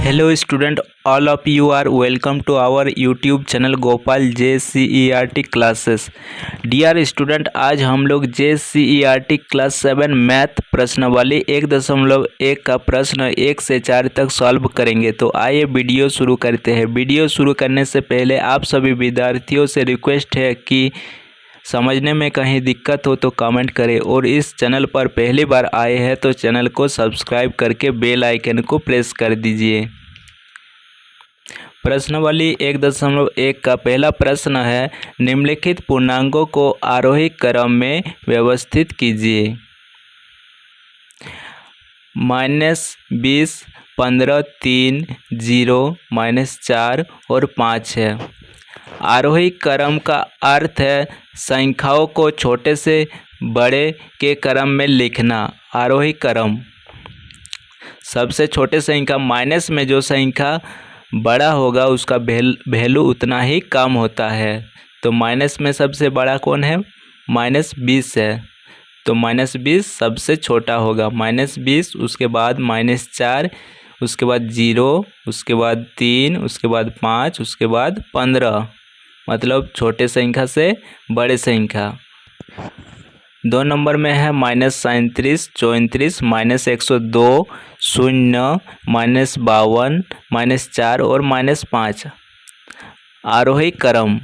Hello student, all of you are welcome to our YouTube channel Gopal JCERT classes. Dear student, आज हम लोग JCERT class 7 math प्रश्नावली 1.1 का प्रश्न 1 से 4 तक सॉल्व करेंगे। तो आइए वीडियो शुरू करते हैं। वीडियो शुरू करने से पहले आप सभी विद्यार्थियों से रिक्वेस्ट है कि समझने में कहीं दिक्कत हो तो कमेंट करें, और इस चैनल पर पहली बार आए हैं तो चैनल को सब्सक्राइब करके बेल आइकन को प्रेस कर दीजिए। प्रश्नावली 1.1 का पहला प्रश्न है, निम्नलिखित पूर्णांकों को आरोही क्रम में व्यवस्थित कीजिए। -20, 15, 3, 0, -4 और 5 है। आरोही क्रम का अर्थ है संख्याओं को छोटे से बड़े के क्रम में लिखना। आरोही क्रम सबसे छोटे संख्या माइनस में जो संख्या बड़ा होगा उसका वैल्यू उतना ही कम होता है। तो माइनस में सबसे बड़ा कौन है? -20 है, तो -20 सबसे छोटा होगा। -20, उसके बाद -4, उसके बाद 0, उसके बाद 3, उसके बाद 5, उसके बाद 15, मतलब छोटे संख्या से बड़े संख्या। 2 नंबर में है -37, 34, -102, 0, -52, -4 और -5। आरोही क्रम,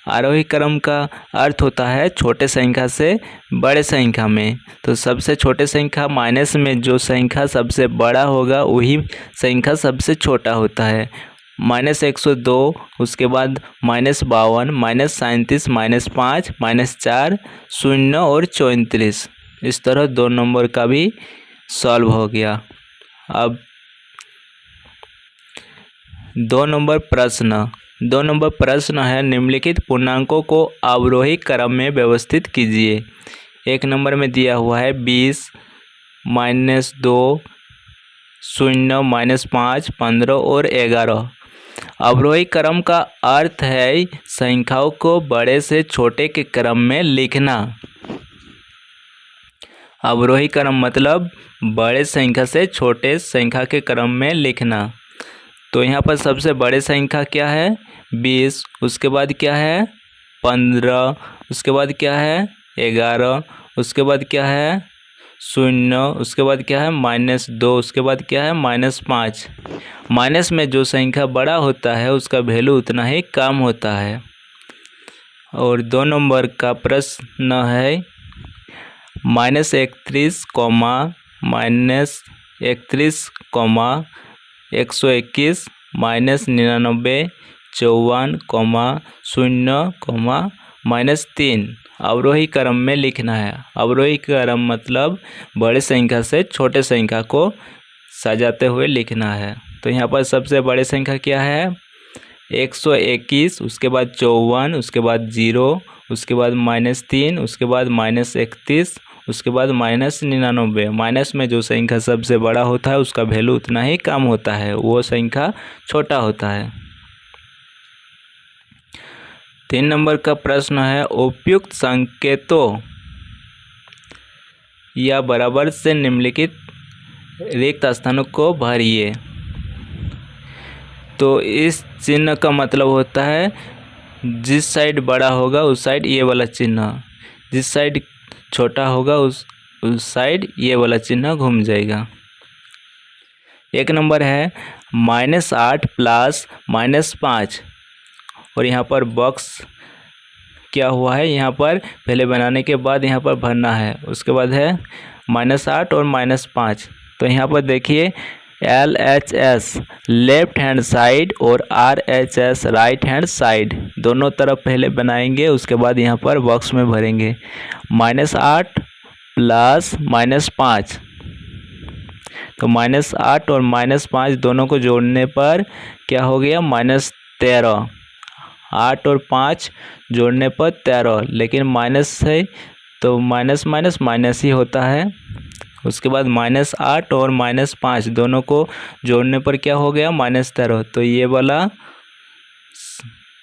आरोही क्रम का अर्थ होता है छोटे संख्या से बड़े संख्या में। तो सबसे छोटे संख्या माइनस में जो संख्या सबसे बड़ा होगा वही संख्या सबसे छोटा होता है। -102, उसके बाद -52, -37, -5, -4, 0 और 34। इस तरह 2 नंबर का भी सॉल्व हो गया। अब 2 नंबर प्रश्न है, निम्नलिखित पूर्णांकों को अवरोही क्रम में व्यवस्थित कीजिए। 1 नंबर में दिया हुआ है 20, -2, 0, -5, 15 और 11। अवरोही क्रम का अर्थ है संख्याओं को बड़े से छोटे के क्रम में लिखना। अवरोही क्रम मतलब बड़े संख्या से छोटे संख्या के क्रम में लिखना। तो यहाँ पर सबसे बड़े संख्या क्या है? 20, उसके बाद क्या है? 15, उसके बाद क्या है? 11, उसके बाद क्या है? 0, उसके बाद क्या है? -2, उसके बाद क्या है? -5। माइनस में जो संख्या बड़ा होता है उसका वैल्यू उतना ही कम होता है। और 2 नंबर का प्रश्न है, -31, -31, -121, -99, 54, 0, -3 अवरोही क्रम में लिखना है। अवरोही क्रम मतलब बड़े संख्या से छोटे संख्या को सजाते हुए लिखना है। तो यहाँ पर सबसे बड़े संख्या क्या है? 121, उसके बाद 54, उसके बाद 0, उसके बाद -3, उसके बाद -31, उसके बाद -99। माइनस में जो संख्या सबसे बड़ा होता है उसका वैल्यू उतना ही कम होता है, वो संख्या छोटा होता है। 3 नंबर का प्रश्न है, उपयुक्त संकेतों या बराबर से निम्नलिखित रिक्त स्थानों को भरिए। तो इस चिन्ह का मतलब होता है जिस साइड बड़ा होगा उस साइड ये वाला चिन्ह, जिस साइड छोटा होगा उस साइड ये वाला चिन्ह घूम जाएगा। 1 नंबर है -8 + -5, और यहाँ पर बॉक्स क्या हुआ है, यहाँ पर पहले बनाने के बाद यहाँ पर भरना है। उसके बाद है -8 और -5। तो यहाँ पर देखिए LHS लेफ्ट हैंड साइड और RHS राइट हैंड साइड, दोनों तरफ पहले बनाएंगे, उसके बाद यहाँ पर बॉक्स में भरेंगे। -8 + -5, तो -8 और -5 दोनों को जोड़ने पर क्या हो गया? -13। 8 और 5 जोड़ने पर 13, लेकिन माइनस है तो माइनस माइनस माइनस ही होता है। उसके बाद -8 और -5 दोनों को जोड़ने पर क्या हो गया? -13। तो ये वाला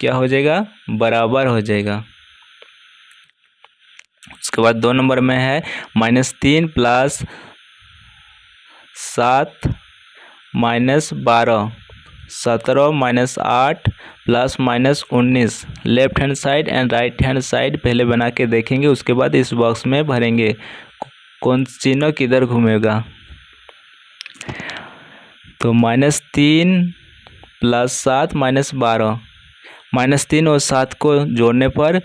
क्या हो जाएगा? बराबर हो जाएगा। उसके बाद 2 नंबर में है -3 + 7 -12, 17 -8 +-19। Left hand side and right hand side पहले बना के देखेंगे, उसके बाद इस बॉक्स में भरेंगे कौन चिन्ह किधर घूमेगा। तो -3 +7 -12, -3 और 7 को जोड़ने पर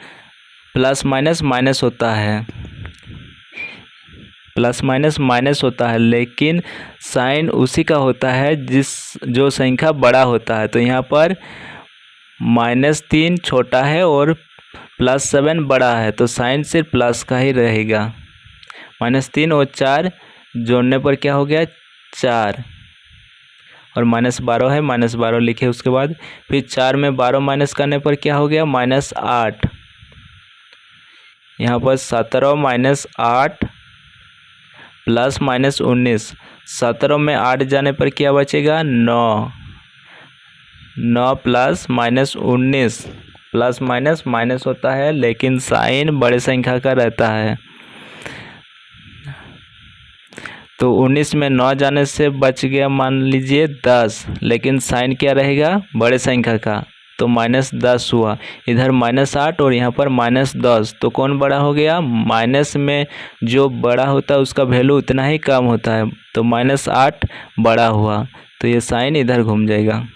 प्लस माइनस होता है, प्लस माइनस होता है, लेकिन साइन उसी का होता है जो संख्या बड़ा होता है। तो यहाँ पर -3 छोटा है और +7 बड़ा है, तो साइन सिर्फ प्लस का ही रहेगा। -3 और 4 जोड़ने पर क्या हो गया 4, और -12 है, -12 लिखे। उसके बाद फिर 4 में 12 माइनस करने पर क्या हो गया -8। यहाँ पर 17 -8 +-19। 17 में 8 जाने पर क्या बचेगा 9, 9 +-19। +-माइनस होता है, लेकिन साइन बड़े संख्या का रहता है। तो 19 में 9 जाने से बच गया मान लीजिए 10, लेकिन साइन क्या रहेगा बड़े संख्या का, तो -10 हुआ। इधर -8 और यहाँ पर -10, तो कौन बड़ा हो गया, माइनस में जो बड़ा होता है उसका वैल्यू उतना ही कम होता है, तो -8 बड़ा हुआ, तो ये साइन इधर घूम जाएगा।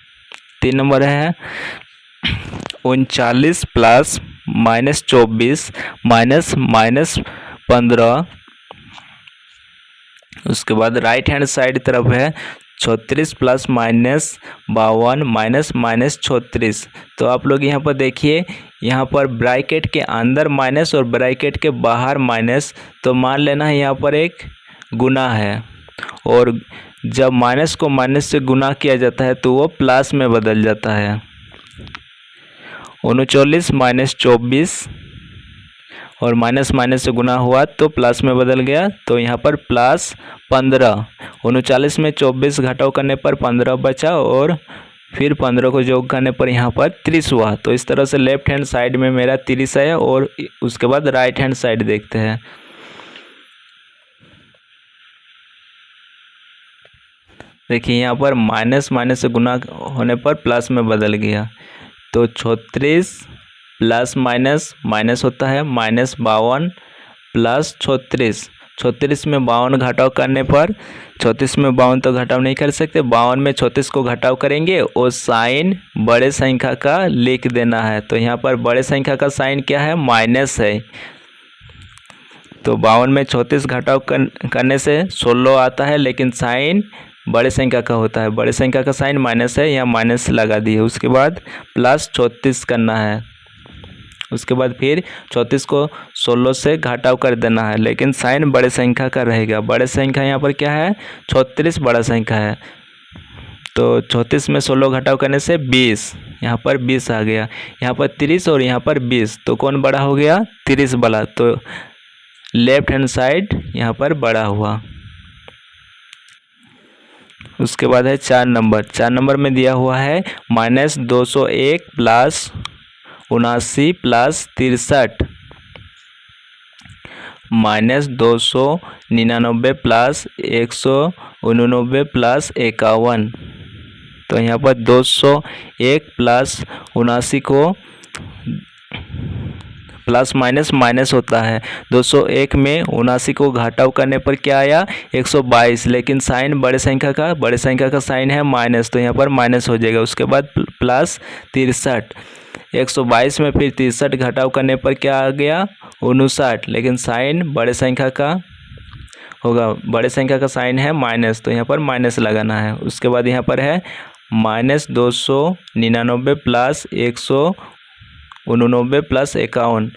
3 नंबर है 39 +-24 -15। उसके बाद राइट हैंड साइड तरफ है 36 +-52 -36। तो आप लोग यहाँ पर देखिए, यहाँ पर ब्रैकेट के अंदर माइनस और ब्रैकेट के बाहर माइनस, तो मान लेना है यहाँ पर एक गुना है, और जब माइनस को माइनस से गुना किया जाता है तो वो प्लस में बदल जाता है। 39 -24 और माइनस से गुना हुआ तो प्लस में बदल गया, तो यहाँ पर +15। 39 में 24 घटाव करने पर 15 बचा, और फिर 15 को जोड़ करने पर यहाँ पर 30 हुआ। तो इस तरह से लेफ्ट हैंड साइड में मेरा 30 है, और उसके बाद राइट हैंड साइड देखते हैं। देखिए यहाँ पर माइनस से गुना होने पर प्लस में बदल गया, तो 36 +-माइनस होता है, -52 +36। 36 में 52 घटाव करने पर, 34 में 52 तो घटाव नहीं कर सकते, 52 में 34 को घटाव करेंगे और साइन बड़े संख्या का लिख देना है। तो यहाँ पर बड़े संख्या का साइन क्या है माइनस है, तो 52 में 34 घटाव करने से 16 आता है, लेकिन साइन बड़े संख्या का होता है, बड़े संख्या का साइन माइनस है, यहाँ माइनस लगा दिए। उसके बाद +34 करना है, उसके बाद फिर 34 को 16 से घटाव कर देना है, लेकिन साइन बड़े संख्या का रहेगा। बड़े संख्या यहाँ पर क्या है 36 बड़ा संख्या है, तो 34 में 16 घटाव करने से 20, यहाँ पर 20 आ गया। यहाँ पर 30 और यहाँ पर 20, तो कौन बड़ा हो गया 30 बड़ा, तो लेफ्ट हैंड साइड यहाँ पर बड़ा हुआ। उसके बाद है 4 नंबर। 4 नंबर में दिया हुआ है -201 +79 +63, -299 +189 +51। तो यहाँ पर 201 +79 को +-माइनस होता है। 201 में 79 को घटाव करने पर क्या आया 122, लेकिन साइन बड़े संख्या का साइन है माइनस, तो यहाँ पर माइनस हो जाएगा। उसके बाद +63, 122 में फिर 63 घटाव करने पर क्या आ गया 59, लेकिन साइन बड़े संख्या का होगा, बड़े संख्या का साइन है माइनस, तो यहाँ पर माइनस लगाना है। उसके बाद यहाँ पर है -299 +189 +51,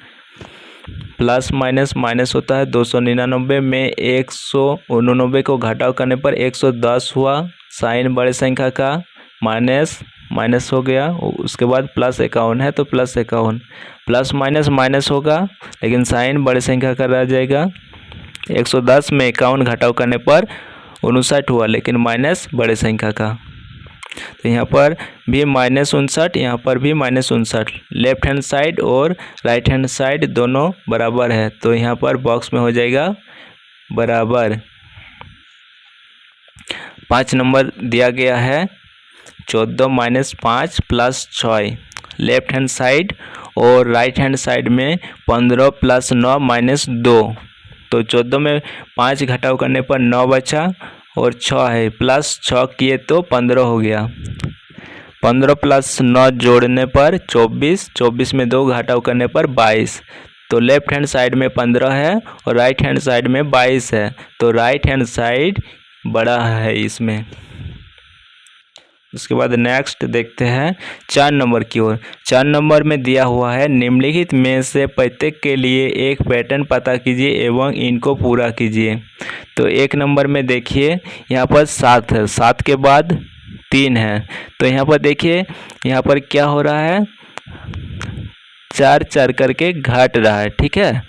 +-माइनस होता है। 299 में 189 को घटाव करने पर 110 हुआ, साइन बड़े संख्या का माइनस हो गया। उसके बाद +51 है तो +51, +-माइनस होगा, लेकिन साइन बड़े संख्या का रह जाएगा। 110 में 51 घटाव करने पर 59 हुआ, लेकिन माइनस बड़े संख्या का, तो यहाँ पर भी -59, यहाँ पर भी -59। लेफ्ट हैंड साइड और राइट हैंड साइड दोनों बराबर है, तो यहाँ पर बॉक्स में हो जाएगा बराबर। 5 नंबर दिया गया है 14 minus 5 plus 6 left hand side, और राइट हैंड साइड में 15 प्लस 9 माइनस 2। तो 14 में 5 घटाव करने पर 9 बचा और 6 है, प्लस 6 किए तो 15 हो गया। 15 प्लस 9 जोड़ने पर 24, 24 में 2 घटाव करने पर 22। तो लेफ्ट हैंड साइड में 15 है और राइट हैंड साइड में 22 है, तो राइट हैंड साइड बड़ा है इसमें। उसके बाद नेक्स्ट देखते हैं 4 नंबर की ओर। 4 नंबर में दिया हुआ है निम्नलिखित में से प्रत्येक के लिए एक पैटर्न पता कीजिए एवं इनको पूरा कीजिए। तो 1 नंबर में देखिए यहाँ पर 7 है, 7 के बाद 3 है, तो यहाँ पर देखिए यहाँ पर क्या हो रहा है, 4 4 करके घट रहा है। ठीक है,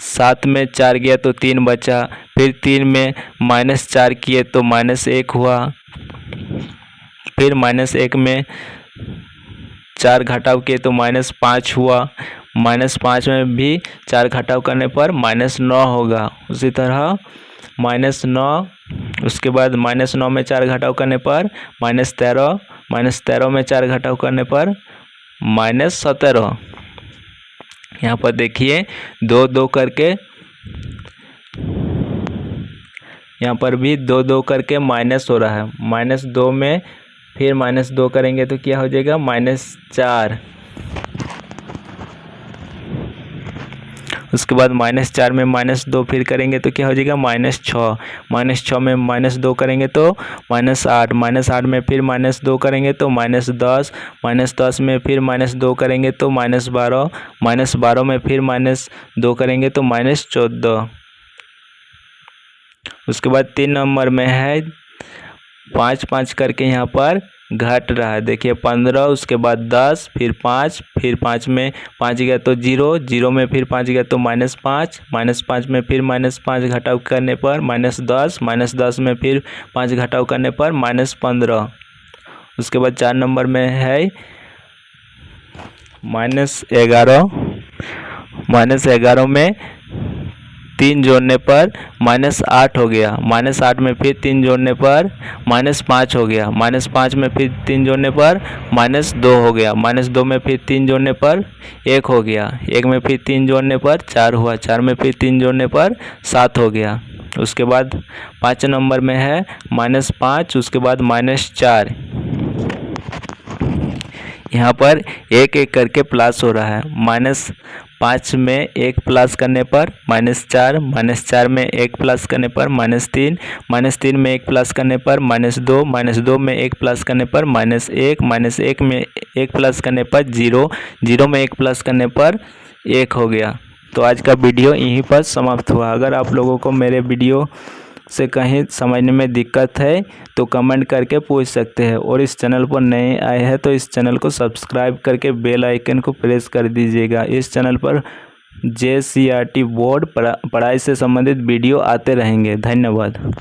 7 में 4 गया तो 3 बचा, फिर 3 में -4 किए तो -1 हुआ, फिर -1 में 4 घटाव किए तो -5 हुआ, -5 में भी 4 घटाव करने पर -9 होगा। उसी तरह -9, उसके बाद -9 में 4 घटाव करने पर -13, -13 में 4 घटाव करने पर -17। यहाँ पर देखिए 2 2 करके, यहाँ पर भी 2 2 करके माइनस हो रहा है। -2 में फिर -2 करेंगे तो क्या हो जाएगा, -4। उसके बाद -4 में -2 फिर करेंगे तो क्या हो जाएगा, -6। -6 में -2 करेंगे तो -8, -8 में फिर -2 करेंगे तो -10, -10 में फिर -2 करेंगे तो -12, -12 में फिर -2 करेंगे तो -14। उसके बाद 3 नंबर में है 5 5 करके यहाँ पर घट रहा है। देखिए 15, उसके बाद 10, फिर 5, फिर 5 में 5 गया तो 0, 0 में फिर 5 गया तो -5, -5 में फिर -5 घटाव करने पर -10, -10 में फिर 5 घटाव करने पर -15। उसके बाद 4 नंबर में है -11, -11 में 3 जोड़ने पर -8 हो गया, -8 में फिर 3 जोड़ने पर -5 हो गया, -5 में फिर 3 जोड़ने पर -2 हो गया, -2 में फिर 3 जोड़ने पर 1 हो गया, 1 में फिर 3 जोड़ने पर 4 हुआ, 4 में फिर 3 जोड़ने पर 7 हो गया। उसके बाद 5 नंबर में है -5, उसके बाद -4। यहाँ पर एक एक करके प्लस हो रहा है। -5 में 1 प्लस करने पर -4, -4 में 1 प्लस करने पर -3, -3 में 1 प्लस करने पर -2, -2 में 1 प्लस करने पर -1, -1 में 1 प्लस करने पर 0, 0 में 1 प्लस करने पर 1 हो गया। तो आज का वीडियो यहीं पर समाप्त हुआ। अगर आप लोगों को मेरे वीडियो से कहीं समझने में दिक्कत है तो कमेंट करके पूछ सकते हैं, और इस चैनल पर नए आए हैं तो इस चैनल को सब्सक्राइब करके बेल आइकन को प्रेस कर दीजिएगा। इस चैनल पर JCRT बोर्ड पढ़ाई से संबंधित वीडियो आते रहेंगे। धन्यवाद।